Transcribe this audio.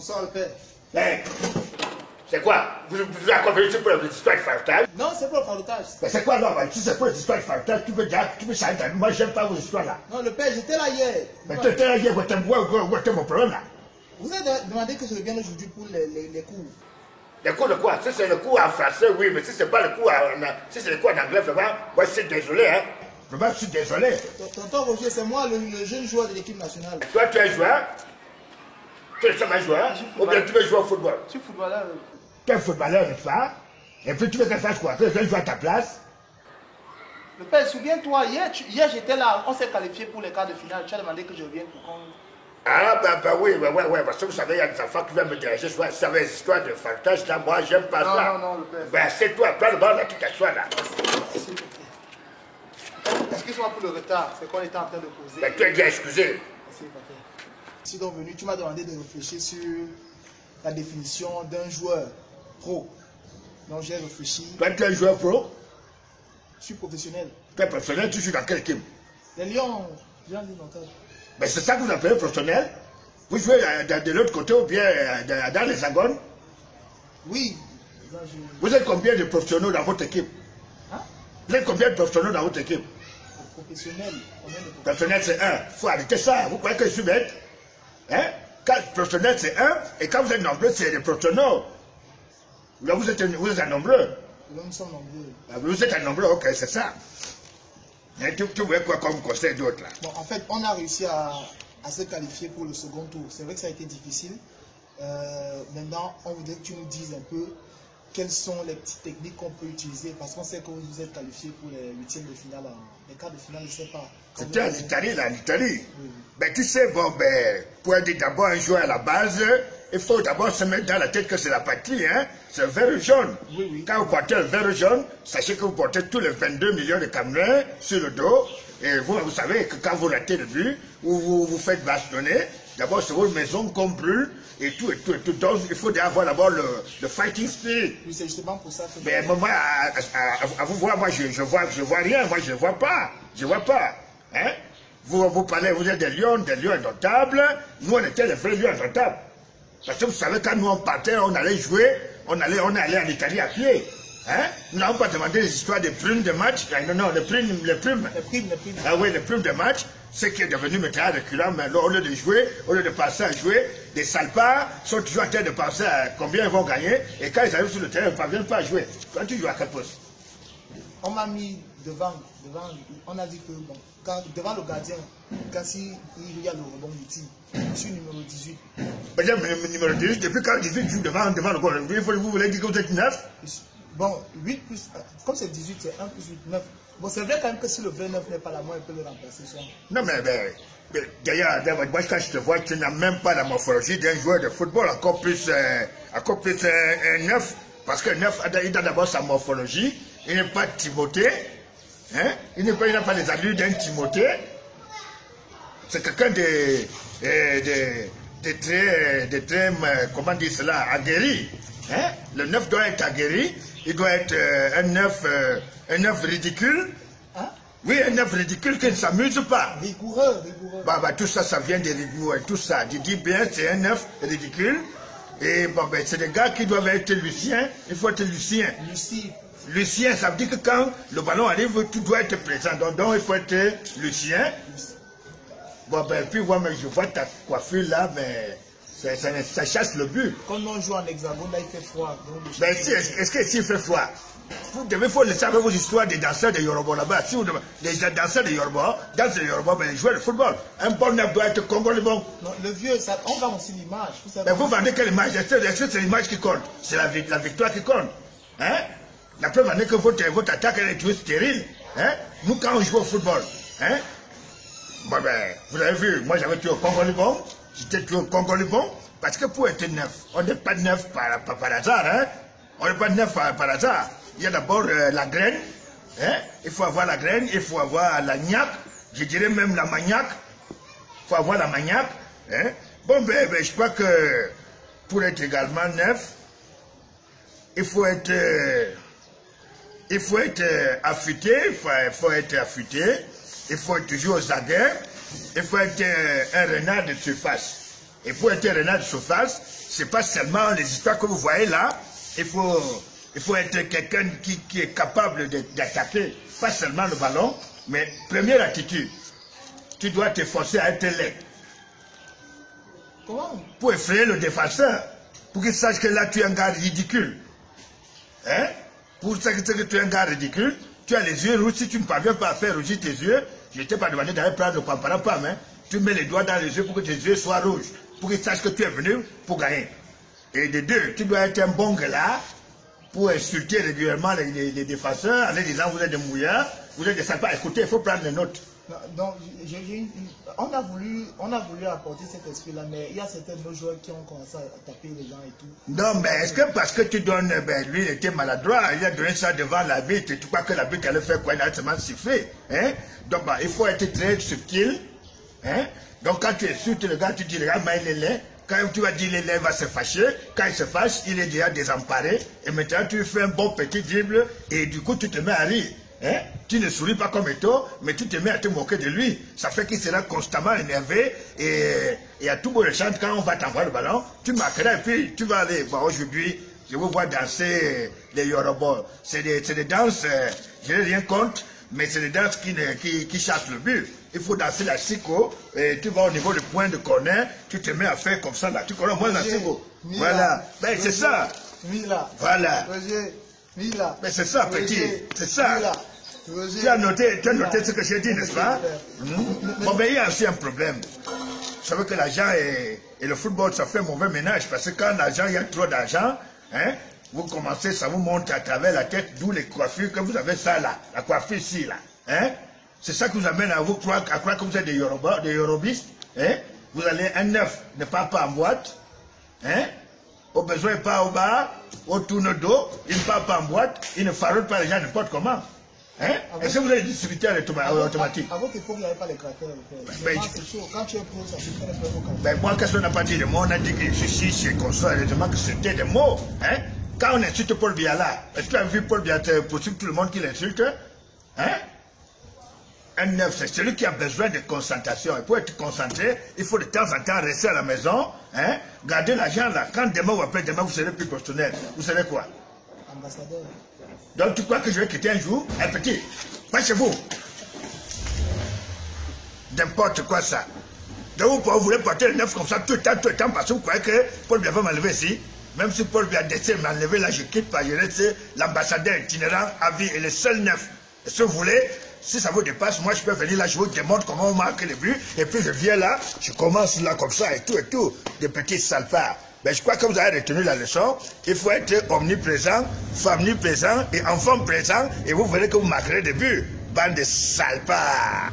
Bonsoir le père. Hey, c'est quoi? Vous avez convenu pour l'histoire de fartage? Non, c'est pas le fartage. Mais c'est quoi là? Si c'est pour l'histoire de fartage, tu peux changer d'avis. Moi, j'aime pas vos histoires là. Non, le père, j'étais là hier. Mais tu étais là hier, où était mon problème là? Vous avez demandé que je revienne aujourd'hui pour les cours. Les cours de quoi? Si c'est le cours en français, oui, mais si c'est pas le cours si c'est le cours en anglais, vraiment, moi je suis désolé, hein. Vraiment, je suis désolé. Tonton Roger, c'est moi le jeune joueur de l'équipe nationale. Toi, tu es joueur? Tu es seulement joueur? Ou bien tu veux jouer au football? Je suis footballeur. Tu es footballeur, n'est-ce pas? Et puis tu veux que je fasse quoi? Que je vienne jouer à ta place? Le père, souviens-toi, hier j'étais là, on s'est qualifié pour les quarts de finale. Tu as demandé que je revienne pour qu'on... Ah, bah oui, parce que vous savez, il y a des enfants qui viennent me déranger, soit ça va histoire de fartage, là, moi, j'aime pas ça. Non, le père. Ben, c'est toi, prends le ballon, là, tu t'assois, là. Merci, le père. Excuse-moi pour le retard, c'est qu'on était en train de poser. Ben, tu es bien excusé. Merci, papa. Je suis donc venu, tu m'as demandé de réfléchir sur la définition d'un joueur pro. Donc j'ai réfléchi. Toi, tu es un joueur pro? Je suis professionnel. Tu es professionnel, tu joues dans quelle équipe? Les Lions, j'ai dit longtemps. Mais c'est ça que vous appelez professionnel? Vous jouez de l'autre côté ou bien dans les agones? Oui. Vous êtes combien de professionnels dans votre équipe? Hein? Vous êtes combien de professionnels dans votre équipe? Professionnel. Professionnel, c'est un. Il faut arrêter ça. Vous croyez que je suis bête? Hein? Quand professionnel, c'est un. Et quand vous êtes nombreux, c'est des professionnels. Là, vous êtes un nombreux. Là, nous sommes nombreux. Ah, vous êtes un nombreux, ok, c'est ça. Et tu vois quoi comme conseil d'autre là? Bon, en fait, on a réussi à se qualifier pour le second tour. C'est vrai que ça a été difficile. Maintenant, on voudrait que tu nous dises un peu quelles sont les petites techniques qu'on peut utiliser, parce qu'on sait que vous êtes qualifié pour les huitièmes de finale, les quarts de finale, je ne sais pas. C'était en Italie, là, en Italie. Oui. Ben, tu sais, bon, ben, pour être d'abord un joueur à la base, il faut d'abord se mettre dans la tête que c'est la patrie, hein. C'est le vert jaune. Oui, oui. Quand vous portez le vert jaune, sachez que vous portez tous les 22 millions de Camerounais sur le dos. Et vous savez que quand vous ratez le but, ou vous vous faites bastonner, d'abord c'est votre maison qu'on brûle, et tout. Donc il faut avoir d'abord le fighting spirit. Oui, c'est justement pour ça que... Mais moi, à vous voir, moi je vois rien, moi je ne vois pas. Je vois pas. Hein? Vous parlez, vous êtes des lions indomptables. Nous on était les vrais lions indomptables. Parce que vous savez, quand nous on partait, on allait jouer, on allait en Italie à pied. Hein? Nous n'avons pas demandé les histoires des primes de match. Non, les primes. Les primes. Ah oui, les primes de match, ce qui est devenu maintenant récurrent, mais là, au lieu de jouer, au lieu de passer à jouer, des salpas sont toujours en train de penser à combien ils vont gagner, et quand ils arrivent sur le terrain, ils ne parviennent pas à jouer. Quand tu joues à quel poste? On m'a mis devant, on a dit que bon, devant le gardien, quand il y a le rebond du tir, je suis numéro 18. Mais numéro 18, depuis quand 18 joue devant le goal, vous voulez dire que vous êtes 9? Bon, 8 plus, comme c'est 18, c'est 1 plus 8, 9. Bon, c'est vrai quand même que si le vrai 9 n'est pas là, moi, il peut le remplacer. Non, mais d'ailleurs, moi, quand je te vois, tu n'as même pas la morphologie d'un joueur de football, encore plus un 9, parce que 9, il a d'abord sa morphologie, il n'est pas Timothée, hein? Il n'a pas les allures d'un Timothée, c'est quelqu'un de très, comment dire cela, aguerri. Hein? Le 9 doit être aguerri, il doit être un 9 ridicule. Hein? Oui, un 9 ridicule qui ne s'amuse pas. Rigoureux. Bah, tout ça, ça vient des rigoureux, tout ça. Tu dis bien, c'est un 9 ridicule. Et bon, ben, c'est des gars qui doivent être Lucien, il faut être Lucien. Lucien, ça veut dire que quand le ballon arrive, tout doit être présent. Donc il faut être Lucien. Bon, ben, puis moi, je vois ta coiffure là, mais ça chasse le but. Quand on joue en hexagone, là, il fait froid. Ben, est-ce que s'il fait froid? Il faut laisser avec vos histoires des danseurs de Yoruba là-bas. Si vous demandez, les danseurs de Yoruba, ben, jouer le football. Un bon neuf doit être congolais bon. Non, le vieux, ça, on vend aussi l'image. Mais vous vendez quelle image? Est-ce que c'est l'image qui compte? C'est la victoire qui compte. Hein? La preuve en est que votre attaque elle est toujours stérile. Hein? Nous, quand on joue au football, hein? Bon, ben, vous avez vu, moi j'avais tué au Congolais bon. J'étais tué au Congolais bon. Parce que pour être neuf, on n'est pas neuf par hasard. Hein? On n'est pas neuf par hasard. Il y a d'abord la graine. Hein? Il faut avoir la graine, il faut avoir la gnaque. Je dirais même la maniaque. Il faut avoir la maniaque. Hein? Bon, ben, je crois que pour être également neuf, il faut être affûté, il faut être toujours aux aguets, il faut être un renard de surface. Et pour être renard de surface, ce n'est pas seulement les histoires que vous voyez là. Il faut être quelqu'un qui est capable d'attaquer, pas seulement le ballon, mais première attitude. Tu dois te forcer à être laid. Comment? Pour effrayer le défenseur, pour qu'il sache que là tu es un gars ridicule. Hein? Pour ça que tu es un gars ridicule, tu as les yeux rouges. Si tu ne parviens pas à faire rougir tes yeux, je ne t'ai pas demandé d'aller prendre le pampara, mais tu mets les doigts dans les yeux pour que tes yeux soient rouges, pour qu'ils sachent que tu es venu pour gagner. Et de deux, tu dois être un bon gars pour insulter régulièrement les défenseurs en leur disant vous êtes des mouillards, vous êtes des salpats. Écoutez, il faut prendre des notes. Donc, on a voulu apporter cet esprit-là, mais il y a certains de nos joueurs qui ont commencé à taper les gens et tout. Non, mais est-ce que parce que tu donnes, lui il était maladroit, il a donné ça devant l'arbitre, tu crois que l'arbitre allait faire quoi? Il a seulement sifflé. Hein? Donc, il faut être très subtil. Hein? Donc, quand tu insultes le gars, tu dis, regarde, il est laid. Quand tu vas dire, il est laid, il va se fâcher. Quand il se fâche, il est déjà désemparé. Et maintenant, tu fais un bon petit dribble et du coup, tu te mets à rire. Hein? Tu ne souris pas comme Eto'o, mais tu te mets à te moquer de lui. Ça fait qu'il sera constamment énervé et à tout bout de champ, quand on va t'envoyer le ballon, tu marqueras et puis tu vas aller. Bon, aujourd'hui, je vous vois danser les Yoruba. C'est des danses, je n'ai rien contre, mais c'est des danses qui chassent le but. Il faut danser la siko et tu vas au niveau du point de corner, tu te mets à faire comme ça là. Tu connais moins la siko. Voilà. Ben, c'est ça. Voilà. Mais c'est ça, petit. C'est ça. Tu as noté ce que j'ai dit, n'est-ce pas? Bon, mais il y a aussi un problème. Vous savez que l'argent et le football, ça fait mauvais ménage. Parce que quand l'argent, il y a trop d'argent, hein, vous commencez, ça vous monte à travers la tête, d'où les coiffures que vous avez ça là. La coiffure ici, là. Hein? C'est ça qui vous amène à croire que vous êtes des Yorobistes. Hein? Vous allez un neuf ne part pas en boîte. Hein? Au besoin, il part au bar, au tourne d'eau, il ne part pas en boîte, il ne faraude pas les gens n'importe comment. Hein? Est-ce que vous avez des distributeurs automatiques? À votre époque, il n'y avait pas les cratères. C'est chaud. Quand tu es pro, ça se fait les premiers ben, moi, qu'est-ce qu'on n'a pas dit de mots? On a dit que ceci, c'est comme ça, heureusement que c'était des mots. Hein? Quand on insulte Paul Biya là, est-ce que tu as vu Paul Biya poursuivre tout le monde qui l'insulte? Hein? Un neuf, c'est celui qui a besoin de concentration. Et pour être concentré, il faut de temps en temps rester à la maison, hein? Garder l'argent là. Quand demain ou après-demain, vous serez plus professionnel, vous serez quoi? Ambassadeur. Donc tu crois que je vais quitter un jour? Un petit, pas chez vous. N'importe quoi ça. Donc vous voulez porter le neuf comme ça tout le temps, parce que vous croyez que Paul Biya va m'enlever ici. Même si Paul Biya décide de m'enlever là, je quitte pas, je reste l'ambassadeur itinérant à vie et le seul neuf. Et si vous voulez, si ça vous dépasse, moi je peux venir là, je vous démontre comment on marque les buts, et puis je viens là, je commence là comme ça et tout, des petits salpards. Mais je crois que vous avez retenu la leçon. Il faut être omniprésent, famille présent et enfant présent, et vous verrez que vous marquerez des buts. Bande de salpards.